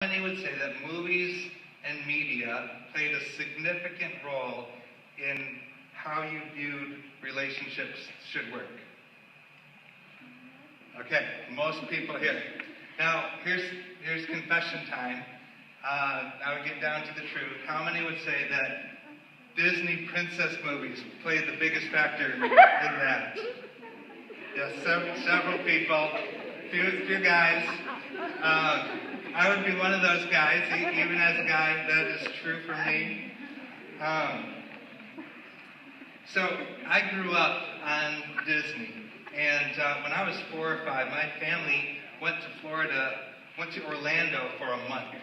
Many would say that movies and media played a significant role in how you viewed relationships should work? Okay, most people here. Now, here's confession time. I would get down to the truth. How many would say that Disney princess movies played the biggest factor in that? Yes, several people, few guys. I would be one of those guys, even as a guy, that is true for me. So I grew up on Disney, and when I was 4 or 5, my family went to Orlando for a month.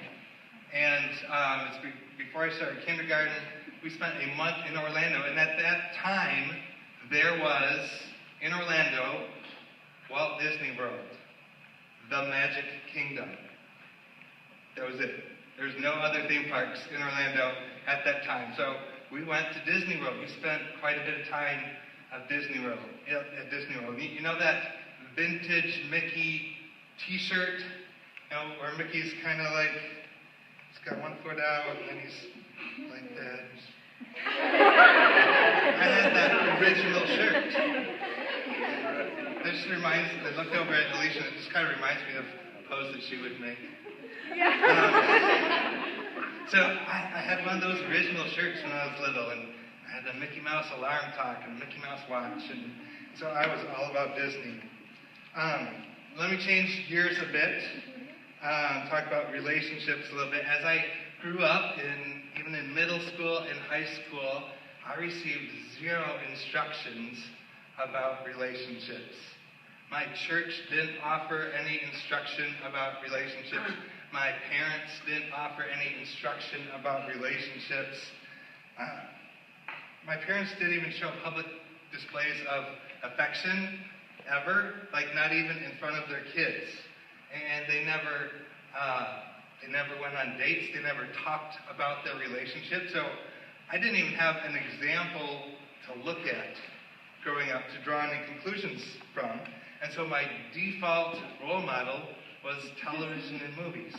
And before I started kindergarten, we spent a month in Orlando, and at that time, there was, in Orlando, Walt Disney World, the Magic Kingdom. That was it. There's no other theme parks in Orlando at that time. So we went to Disney World. We spent quite a bit of time at Disney World. You know that vintage Mickey t-shirt? You know, where Mickey's kind of like, he's got one foot out, and then he's like that. I had that original shirt. I looked over at Alicia, and it just kind of reminds me of a pose that she would make. So I had one of those original shirts when I was little, and I had a Mickey Mouse alarm clock and a Mickey Mouse watch, and so I was all about Disney. Let me change gears a bit, talk about relationships a little bit. As I grew up, even in middle school and high school, I received 0 instructions about relationships. My church didn't offer any instruction about relationships. My parents didn't offer any instruction about relationships. My parents didn't even show public displays of affection ever, like not even in front of their kids. And they never went on dates. They never talked about their relationship. So I didn't even have an example to look at growing up to draw any conclusions from. And so my default role model was television and movies.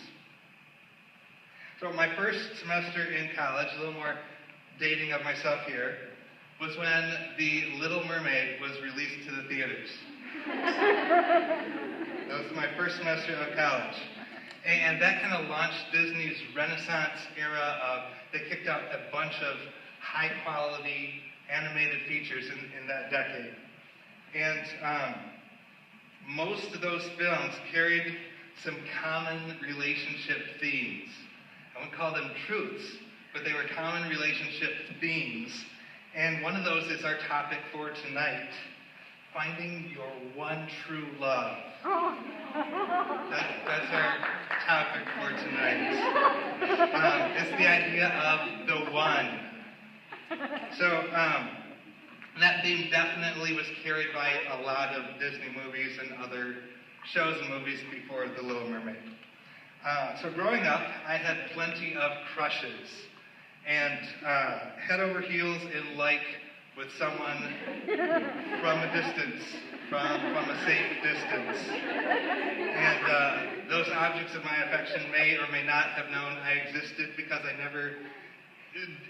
So my first semester in college, a little more dating of myself here, was when The Little Mermaid was released to the theaters. That was my first semester of college. And that kind of launched Disney's Renaissance era of, they kicked out a bunch of high-quality animated features in that decade. And most of those films carried some common relationship themes. I wouldn't call them truths, but they were common relationship themes. And one of those is our topic for tonight, finding your one true love. That's our topic for tonight. It's the idea of the one. So that theme definitely was carried by a lot of Disney movies and other shows and movies before The Little Mermaid. So growing up, I had plenty of crushes, and head over heels in like with someone from a distance, from a safe distance. And those objects of my affection may or may not have known I existed because I never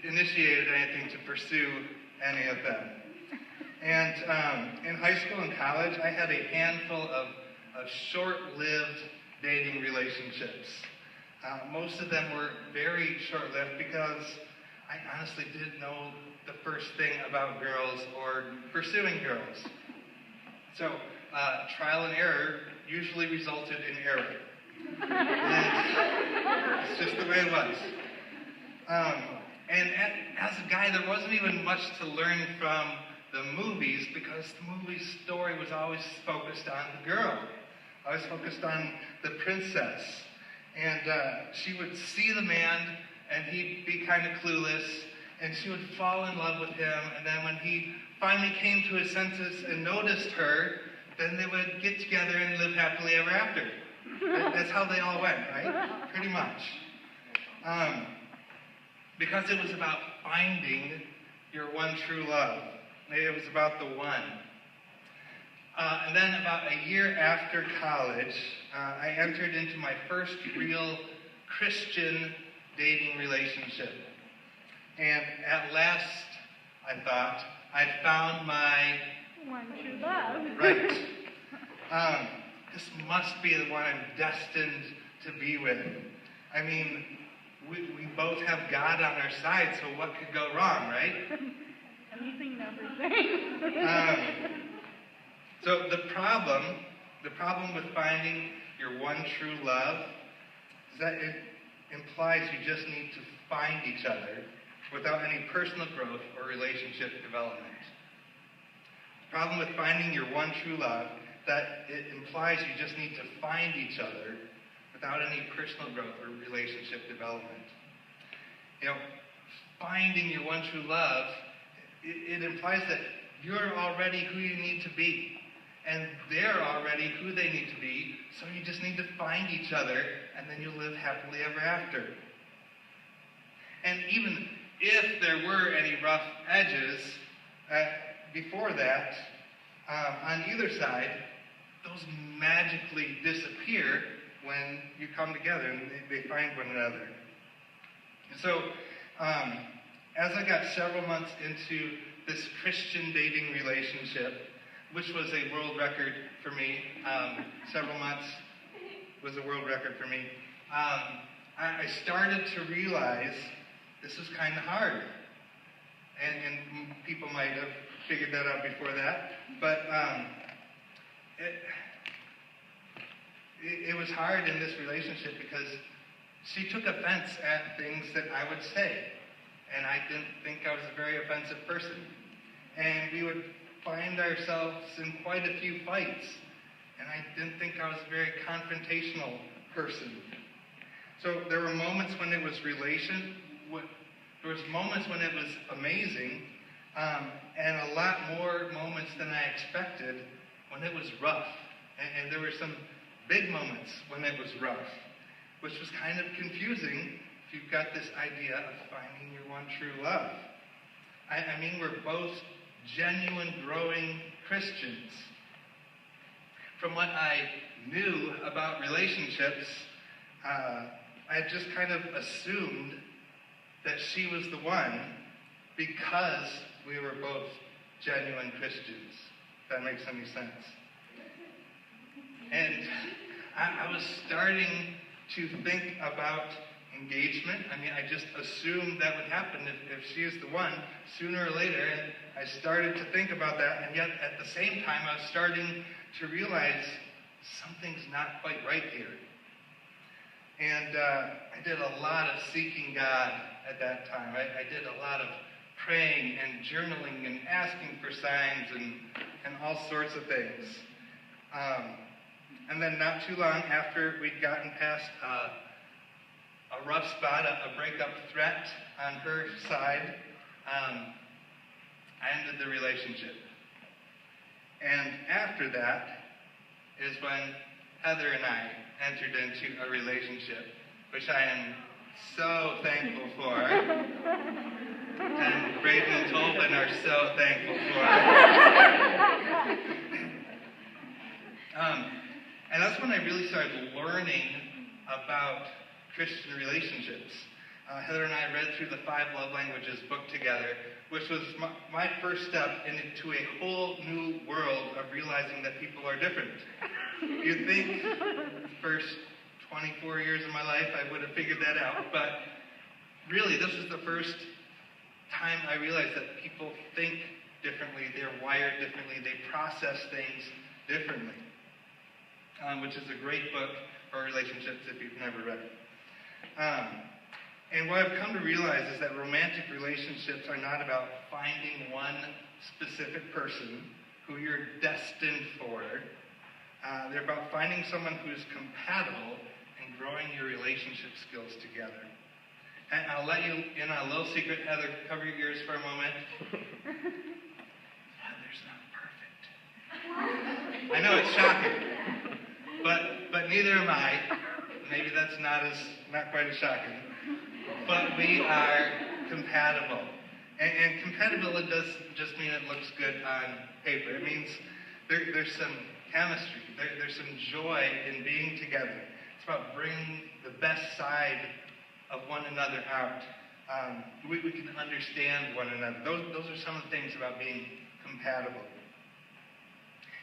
initiated anything to pursue any of them. And in high school and college, I had a handful of short-lived dating relationships. Most of them were very short-lived because I honestly didn't know the first thing about girls or pursuing girls. So trial and error usually resulted in error. And it's just the way it was. And as a guy, there wasn't even much to learn from the movies because the movie's story was always focused on the girl. Always focused on the princess. And she would see the man, and he'd be kind of clueless, and she would fall in love with him, and then when he finally came to his senses and noticed her, then they would get together and live happily ever after. That's how they all went, right? Pretty much. Because it was about finding your one true love. It was about the one. And then about a year after college, I entered into my first real Christian dating relationship. And at last, I thought, I'd found my one true love. Right. This must be the one I'm destined to be with. I mean, we both have God on our side, so what could go wrong, right? Anything, everything. So the problem with finding your one true love is that it implies you just need to find each other without any personal growth or relationship development. The problem with finding your one true love that it implies you just need to find each other without any personal growth or relationship development. You know, finding your one true love, it implies that you're already who you need to be. And they're already who they need to be, so you just need to find each other, and then you'll live happily ever after. And even if there were any rough edges before that, on either side, those magically disappear when you come together and they find one another. And so, as I got several months into this Christian dating relationship, which was a world record for me, several months was a world record for me, I started to realize this was kind of hard. And people might have figured that out before that, but it was hard in this relationship because she took offense at things that I would say, and I didn't think I was a very offensive person. And we would find ourselves in quite a few fights, and I didn't think I was a very confrontational person. So there were moments when it was there was moments when it was amazing, and a lot more moments than I expected when it was rough. And there were some big moments when it was rough, which was kind of confusing if you've got this idea of finding your one true love. I mean, we're both genuine, growing Christians. From what I knew about relationships, I just kind of assumed that she was the one because we were both genuine Christians. If that makes any sense. And I was starting to think about engagement. I mean, I just assumed that would happen if she is the one sooner or later. And I started to think about that. And yet, at the same time, I was starting to realize something's not quite right here. And I did a lot of seeking God at that time. I did a lot of praying and journaling and asking for signs and all sorts of things. And then not too long after we'd gotten past a rough spot, a breakup threat on her side, I ended the relationship. And after that is when Heather and I entered into a relationship, which I am so thankful for. And Braden and Tolvin are so thankful for. And that's when I really started learning about Christian relationships. Heather and I read through the 5 Love Languages book together, which was my first step into a whole new world of realizing that people are different. You'd think the first 24 years of my life I would have figured that out, but really this was the first time I realized that people think differently, they're wired differently, they process things differently, which is a great book for relationships if you've never read it. And what I've come to realize is that romantic relationships are not about finding one specific person who you're destined for. They're about finding someone who's compatible and growing your relationship skills together. And I'll let you in on a little secret. Heather, cover your ears for a moment. Heather's not perfect. I know it's shocking, but neither am I. Maybe that's not quite as shocking. But we are compatible. And compatibility doesn't just mean it looks good on paper. It means there's some chemistry. There's some joy in being together. It's about bringing the best side of one another out. We can understand one another. Those are some of the things about being compatible.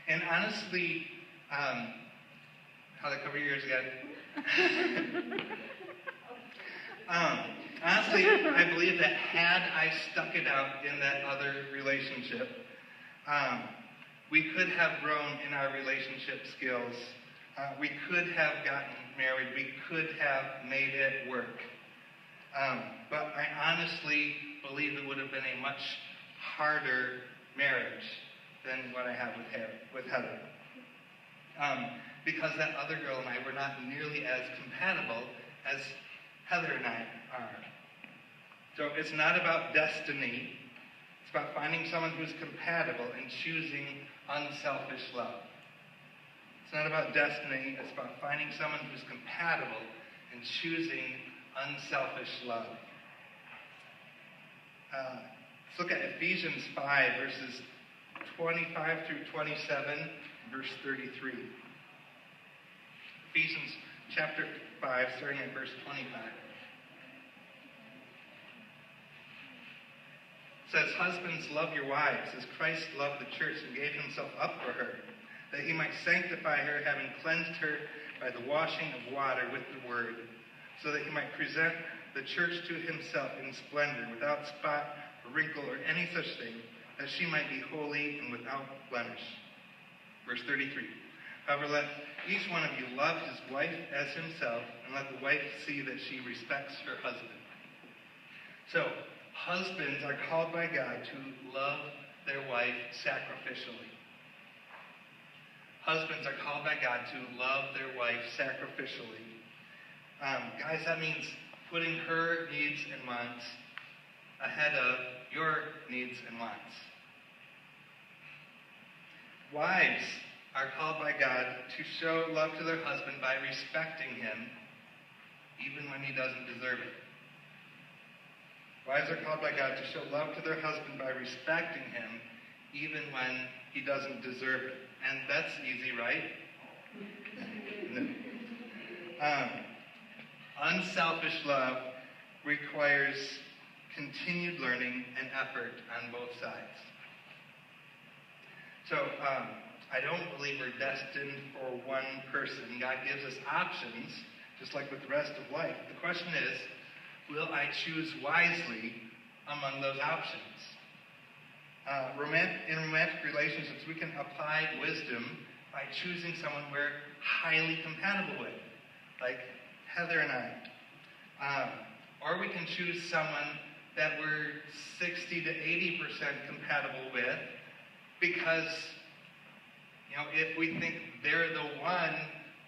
And honestly, how'd I cover yours again? Honestly, I believe that had I stuck it out in that other relationship, we could have grown in our relationship skills. We could have gotten married. We could have made it work. But I honestly believe it would have been a much harder marriage than what I have with Heather. Because that other girl and I were not nearly as compatible as Heather and I are. So it's not about destiny. It's about finding someone who's compatible and choosing unselfish love. It's not about destiny. It's about finding someone who's compatible and choosing unselfish love. Let's look at Ephesians 5, verses 25 through 27, verse 33. Ephesians chapter 5, starting at verse 25. It says, "Husbands, love your wives, as Christ loved the church and gave himself up for her, that he might sanctify her, having cleansed her by the washing of water with the word, so that he might present the church to himself in splendor, without spot or wrinkle or any such thing, that she might be holy and without blemish." Verse 33. "However, let each one of you love his wife as himself, and let the wife see that she respects her husband." So, husbands are called by God to love their wife sacrificially. Husbands are called by God to love their wife sacrificially. Guys, that means putting her needs and wants ahead of your needs and wants. Wives are called by God to show love to their husband by respecting him, even when he doesn't deserve it. Wives are called by God to show love to their husband by respecting him, even when he doesn't deserve it. And that's easy, right? No. Unselfish love requires continued learning and effort on both sides. So, I don't believe we're destined for one person. God gives us options, just like with the rest of life. The question is, will I choose wisely among those options? In romantic relationships, we can apply wisdom by choosing someone we're highly compatible with, like Heather and I. Or we can choose someone that we're 60 to 80% compatible with because, if we think they're the one,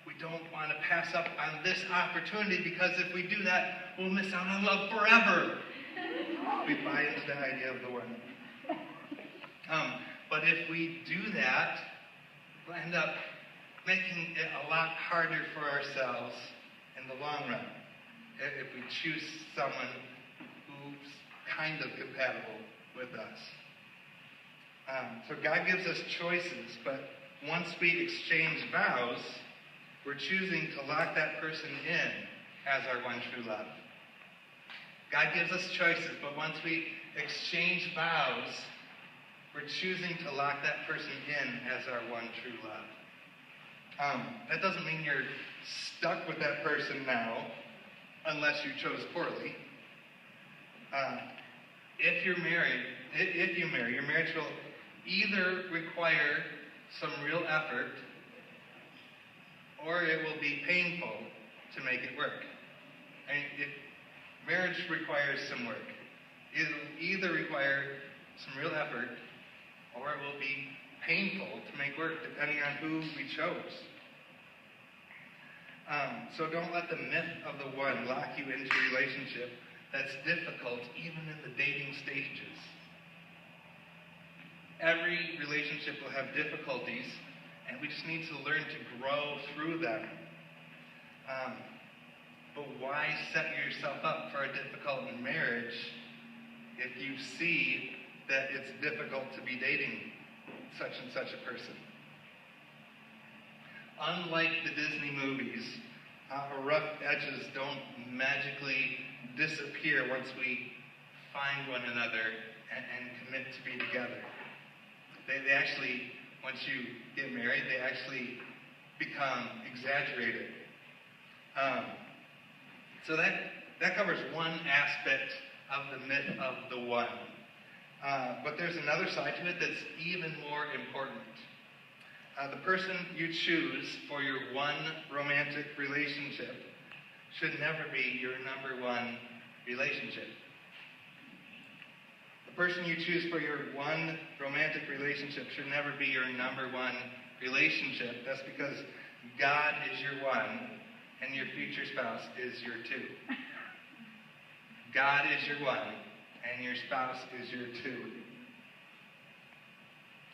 we don't want to pass up on this opportunity because if we do that, we'll miss out on love forever. We buy into the idea of the one. But if we do that, we'll end up making it a lot harder for ourselves in the long run if we choose someone who's kind of compatible with us. So God gives us choices, but once we exchange vows, we're choosing to lock that person in as our one true love. God gives us choices, but once we exchange vows, we're choosing to lock that person in as our one true love. That doesn't mean you're stuck with that person now, unless you chose poorly. If you marry, your marriage will either require some real effort, or it will be painful to make it work. Marriage requires some work. It'll either require some real effort, or it will be painful to make work, depending on who we chose. So don't let the myth of the one lock you into a relationship that's difficult even in the dating stages. Every relationship will have difficulties, and we just need to learn to grow through them. But why set yourself up for a difficult marriage if you see that it's difficult to be dating such and such a person? Unlike the Disney movies, Our rough edges don't magically disappear once we find one another and commit to be together. They actually, once you get married, they actually become exaggerated. So that covers one aspect of the myth of the one. But there's another side to it that's even more important. The person you choose for your one romantic relationship should never be your number one relationship. The person you choose for your one romantic relationship should never be your number one relationship. That's because God is your one and your future spouse is your two. God is your one and your spouse is your two.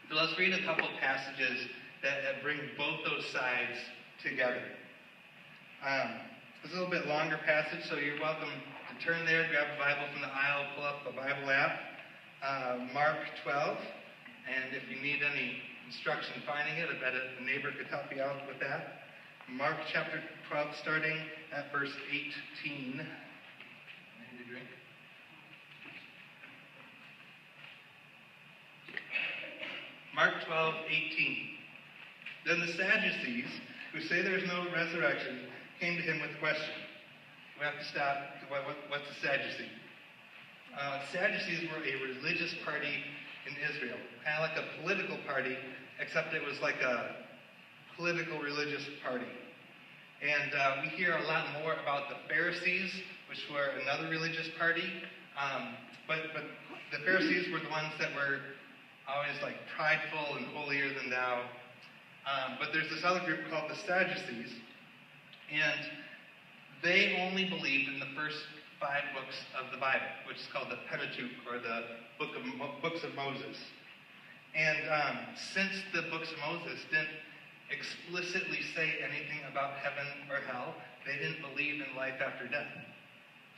So let's read a couple passages that bring both those sides together. It's a little bit longer passage, so you're welcome to turn there, grab a Bible from the aisle, pull up the Bible app, Mark 12, and if you need any instruction finding it, I bet a neighbor could help you out with that. Mark chapter 12, starting at verse 18. I need a drink. Mark 12:18. Then the Sadducees, who say there is no resurrection, came to him with a question. We have to stop. What's a Sadducee? Sadducees were a religious party in Israel, kind of like a political party, except it was like a political religious party. And we hear a lot more about the Pharisees, which were another religious party. But the Pharisees were the ones that were always like prideful and holier than thou. But there's this other group called the Sadducees, and they only believed in the first 5 books of the Bible, which is called the Pentateuch, or the books of Moses. And since the books of Moses didn't explicitly say anything about heaven or hell, they didn't believe in life after death.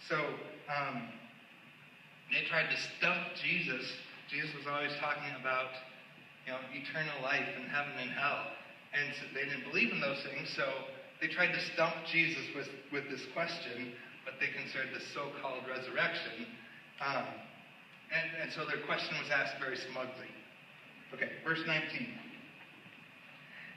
So they tried to stump Jesus. Jesus was always talking about, eternal life and heaven and hell. And so they didn't believe in those things, so they tried to stump Jesus with this question, but they considered the so-called resurrection. And so their question was asked very smugly. Okay, verse 19.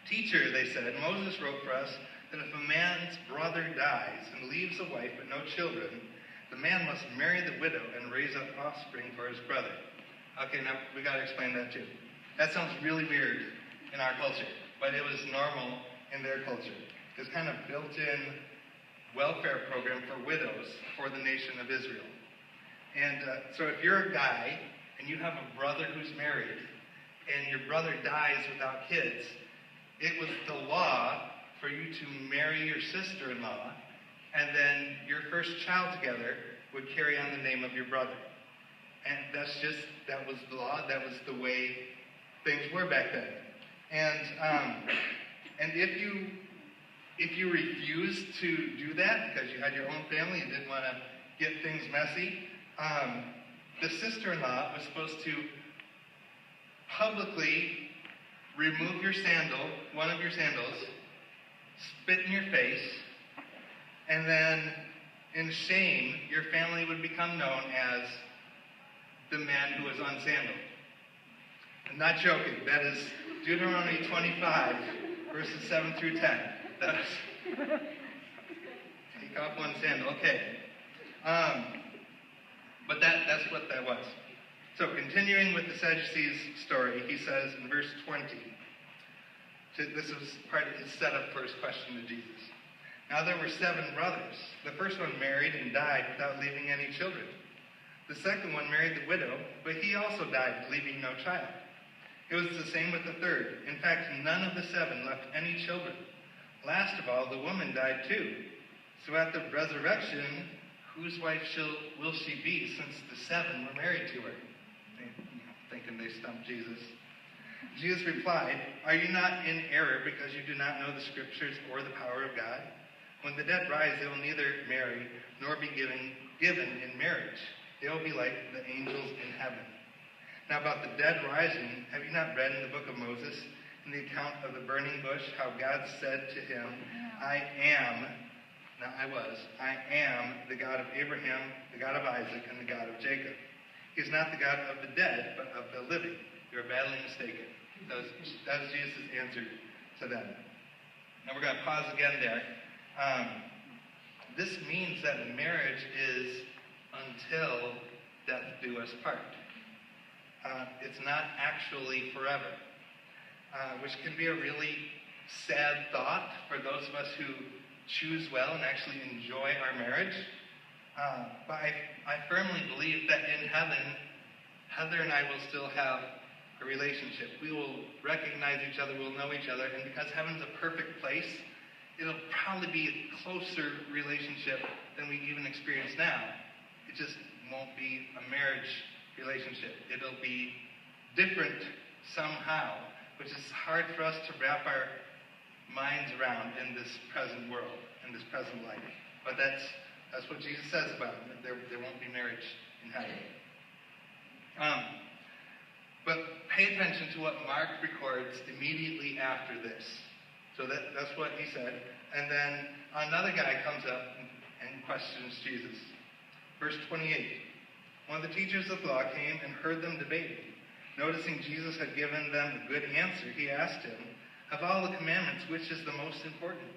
Teacher, they said, Moses wrote for us that if a man's brother dies and leaves a wife but no children, the man must marry the widow and raise up offspring for his brother. Okay, now we got to explain that too. That sounds really weird in our culture, but it was normal in their culture. It's kind of built-in welfare program for widows for the nation of Israel. And so if you're a guy and you have a brother who's married and your brother dies without kids, it was the law for you to marry your sister-in-law, and then your first child together would carry on the name of your brother. And that was the law, that was the way things were back then. And if you refused to do that because you had your own family and didn't want to get things messy, the sister-in-law was supposed to publicly remove one of your sandals, spit in your face, and then in shame, your family would become known as the man who was unsandaled. I'm not joking. That is Deuteronomy 25, verses 7 through 10. Take off one sandal. Okay. But that's what that was. So continuing with the Sadducees story, he says in verse 20, this is part of his setup for his question to Jesus. Now there were 7 brothers. The first one married and died without leaving any children. The second one married the widow, but he also died, leaving no child. It was the same with the third. In fact, none of the 7 left any children. Last of all, the woman died too. So at the resurrection, whose wife will she be, since the 7 were married to her? Thinking they stumped Jesus. Jesus replied, Are you not in error because you do not know the Scriptures or the power of God? When the dead rise, they will neither marry nor be given in marriage. They will be like the angels in heaven. Now about the dead rising, have you not read in the book of Moses, in the account of the burning bush, how God said to him, I am Now I am the God of Abraham, the God of Isaac, and the God of Jacob. He's not the God of the dead, but of the living. You're badly mistaken. That was Jesus' answer to them. Now we're going to pause again there. This means that marriage is until death do us part. It's not actually forever, which can be a really sad thought for those of us who choose well and actually enjoy our marriage. But I firmly believe that in heaven, Heather and I will still have a relationship. We will recognize each other, we'll know each other, and because heaven's a perfect place, it'll probably be a closer relationship than we even experience now. It just won't be a marriage relationship. It'll be different somehow, which is hard for us to wrap our minds around in this present world, in this present life. But that's what Jesus says about it. There won't be marriage in heaven. But pay attention to what Mark records immediately after this. So that's what he said. And then another guy comes up and questions Jesus. Verse 28. One of the teachers of the law came and heard them debating. Noticing Jesus had given them a good answer, he asked him, of all the commandments, which is the most important?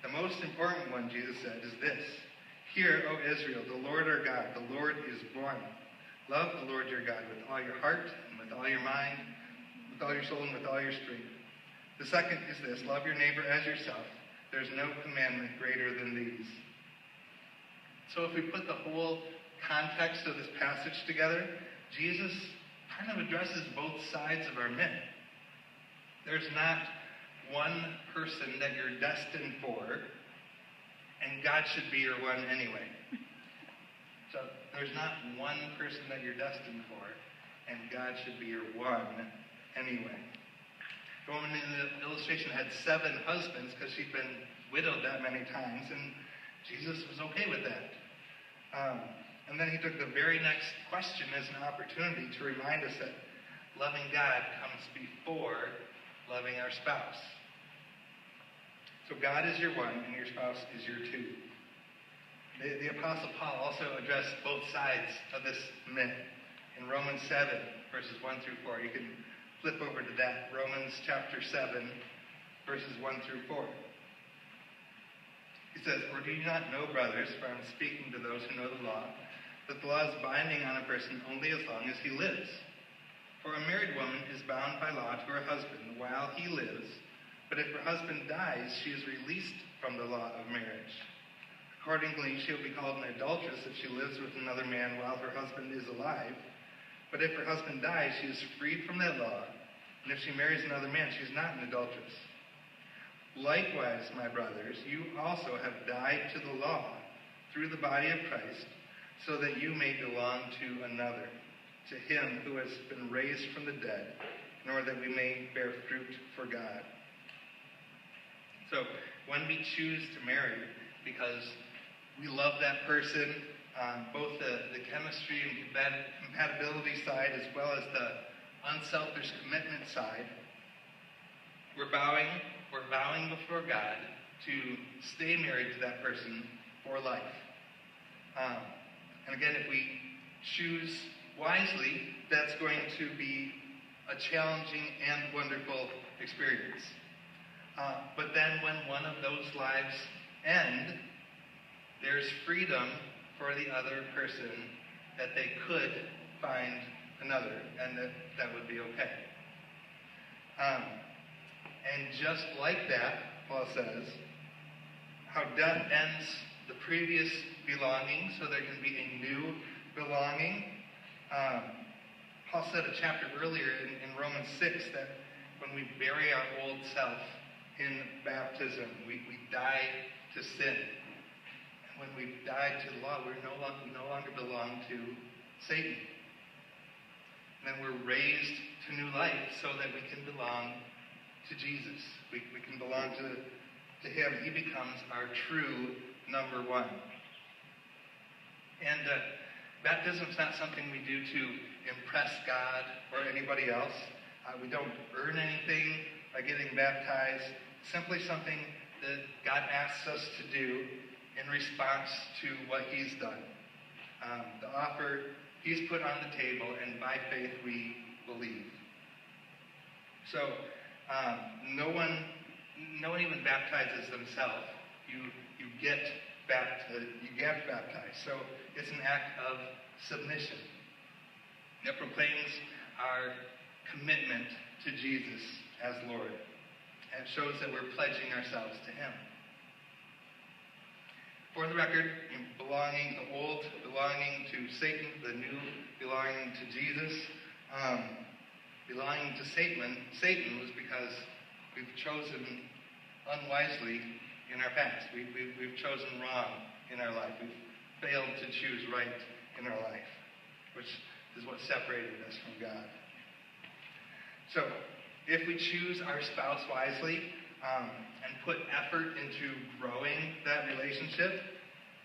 The most important one, Jesus said, is this. Hear, O Israel, the Lord our God, the Lord is one. Love the Lord your God with all your heart and with all your mind, with all your soul and with all your strength. The second is this, love your neighbor as yourself. There's no commandment greater than these. So if we put the whole context of this passage together, Jesus kind of addresses both sides of our myth. There's not one person that you're destined for, and God should be your one anyway. So there's not one person that you're destined for, and God should be your one anyway. The woman in the illustration had 7 husbands because she'd been widowed that many times, and Jesus was okay with that. And then he took the very next question as an opportunity to remind us that loving God comes before loving our spouse. So God is your one, and your spouse is your two. The Apostle Paul also addressed both sides of this myth in Romans 7, verses 1 through 4. You can flip over to that. Romans chapter 7, verses 1 through 4. He says, or do you not know, brothers, for I'm speaking to those who know the law, that the law is binding on a person only as long as he lives? For a married woman is bound by law to her husband while he lives, but if her husband dies, she is released from the law of marriage. Accordingly, she will be called an adulteress if she lives with another man while her husband is alive. But if her husband dies, she is freed from that law, and if she marries another man, she is not an adulteress. Likewise, my brothers, you also have died to the law through the body of Christ, so that you may belong to another, to him who has been raised from the dead, in order that we may bear fruit for God. So, when we choose to marry, because we love that person, both the chemistry and compatibility side, as well as the unselfish commitment side, we're vowing before God to stay married to that person for life. And again, if we choose wisely, that's going to be a challenging and wonderful experience. But then when one of those lives end, there's freedom for the other person that they could find another, and that would be okay. And just like that, Paul says, how death ends the previous belonging so there can be a new belonging. Paul said a chapter earlier in Romans 6 that when we bury our old self in baptism, we die to sin. And when we die to the law, we no longer belong to Satan. And then we're raised to new life so that we can belong to Jesus. We can belong to him. He becomes our true number one. And baptism is not something we do to impress God or anybody else. We don't earn anything by getting baptized. Simply something that God asks us to do in response to what he's done. The offer he's put on the table, and by faith we believe. So no one even baptizes themselves. You get baptized. So it's an act of submission. It proclaims our commitment to Jesus as Lord. And it shows that we're pledging ourselves to him. For the record, the old belonging to Satan, the new belonging to Jesus. Belonging to Satan was because we've chosen unwisely in our past. We've chosen wrong in our life. We've failed to choose right in our life, which is what separated us from God. So, if we choose our spouse wisely and put effort into growing that relationship,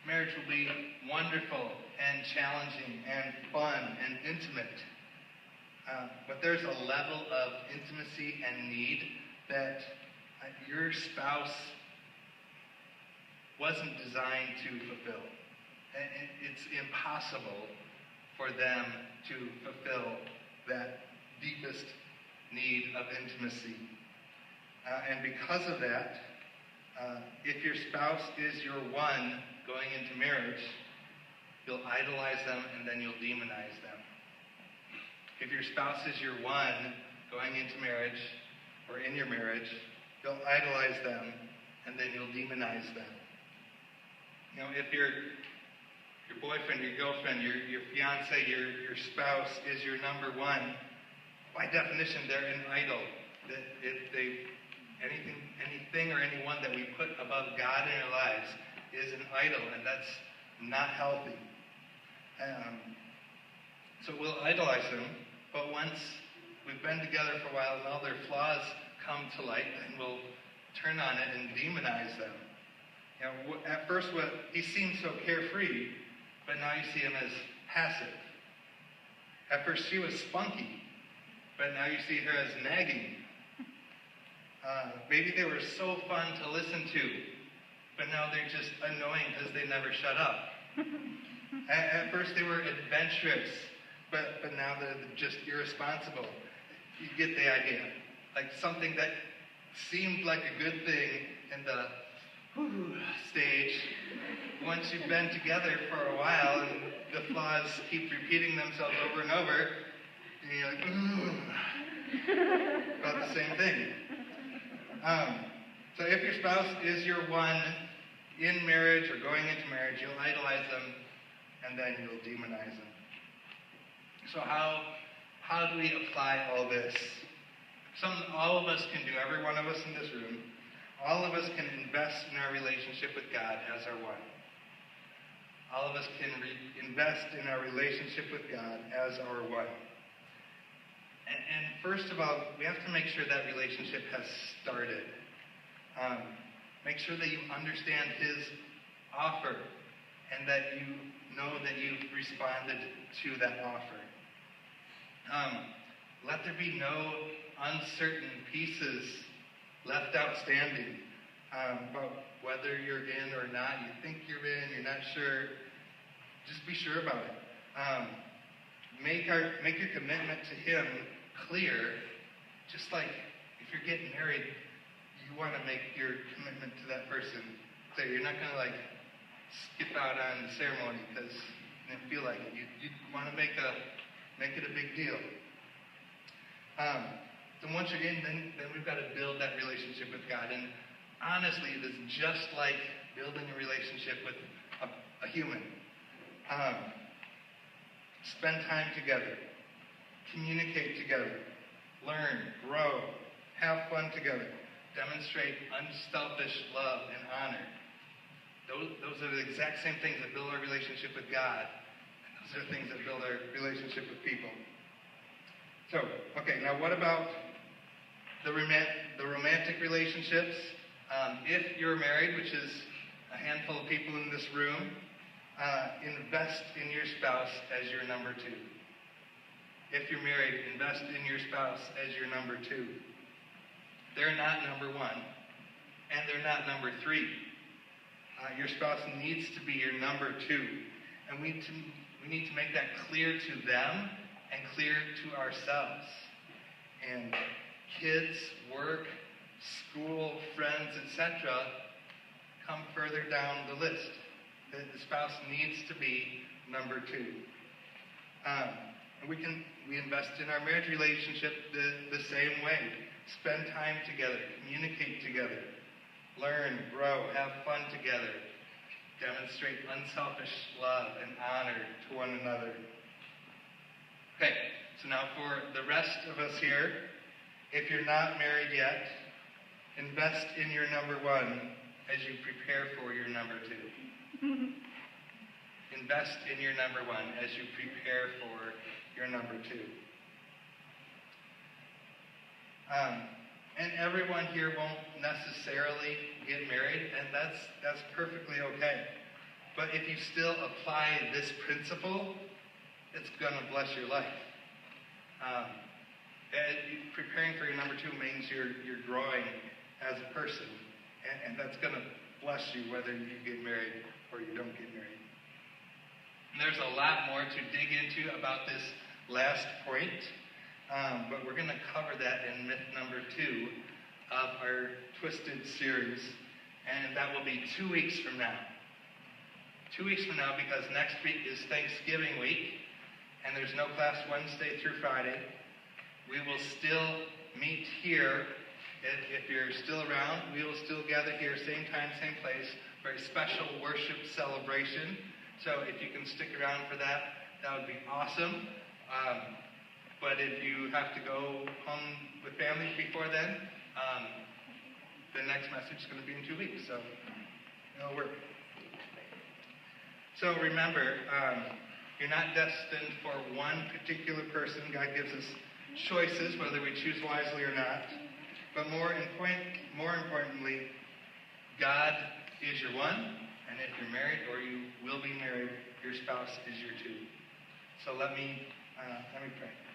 marriage will be wonderful and challenging and fun and intimate. But there's a level of intimacy and need that your spouse wasn't designed to fulfill. It's impossible for them to fulfill that deepest need of intimacy. And because of that, if your spouse is your one going into marriage, you'll idolize them and then you'll demonize them. If your spouse is your one going into marriage or in your marriage, you'll idolize them and then you'll demonize them. You know, if your boyfriend, your girlfriend, your fiance, your spouse is your number one, by definition, they're an idol. That if anything or anyone that we put above God in our lives is an idol, and that's not healthy. So we'll idolize them, but once we've been together for a while and all their flaws come to light, then we'll turn on it and demonize them. You know, at first, he seemed so carefree, but now you see him as passive. At first, she was spunky, but now you see her as nagging. Maybe they were so fun to listen to, but now they're just annoying because they never shut up. At first, they were adventurous, but now they're just irresponsible. You get the idea. Like something that seemed like a good thing in the stage, once you've been together for a while and the flaws keep repeating themselves over and over, and you're like, about the same thing. So if your spouse is your one in marriage or going into marriage, you'll idolize them and then you'll demonize them. So how do we apply all this? Something all of us can do, every one of us in this room, all of us can invest in our relationship with God as our one. All of us can invest in our relationship with God as our one. And first of all, we have to make sure that relationship has started. Make sure that you understand his offer and that you know that you've responded to that offer. Let there be no uncertain pieces left outstanding about whether you're in or not. You think you're in, you're not sure. Just be sure about it. Make your commitment to him clear. Just like if you're getting married, you want to make your commitment to that person clear. You're not going to skip out on the ceremony because you didn't feel like it. You want to make it a big deal. Then once you're in, then we've got to build that relationship with God. And honestly, it is just like building a relationship with a human. Spend time together. Communicate together. Learn, grow, have fun together. Demonstrate unselfish love and honor. Those are the exact same things that build our relationship with God. And those are things that build our relationship with people. So, okay, now what about the romantic relationships? If you're married, which is a handful of people in this room, invest in your spouse as your number two. If you're married, invest in your spouse as your number two. They're not number one, and they're not number 3. Your spouse needs to be your number 2. And we need to make that clear to them and clear to ourselves. And kids, work, school, friends, etc. come further down the list. The spouse needs to be number 2. And we invest in our marriage relationship the same way. Spend time together, communicate together, learn, grow, have fun together, demonstrate unselfish love and honor to one another. Okay, so now for the rest of us here, if you're not married yet, invest in your number 1 as you prepare for your number 2. Invest in your number 1 as you prepare for your number 2. And everyone here won't necessarily get married, and that's perfectly okay. But if you still apply this principle, it's going to bless your life. And preparing for your number 2 means you're growing as a person, and that's going to bless you whether you get married or you don't get married. And there's a lot more to dig into about this last point, but we're going to cover that in myth number 2 of our Twisted series, and that will be 2 weeks from now. 2 weeks from now, because next week is Thanksgiving week, and there's no class Wednesday through Friday. We will still meet here. If you're still around, we will still gather here, same time, same place, for a special worship celebration. So if you can stick around for that, that would be awesome. But if you have to go home with family before then, the next message is going to be in 2 weeks. So it'll work. So remember, you're not destined for one particular person. God gives us choices, whether we choose wisely or not. But more importantly, God is your one, and if you're married or you will be married, your spouse is your 2. So let me pray.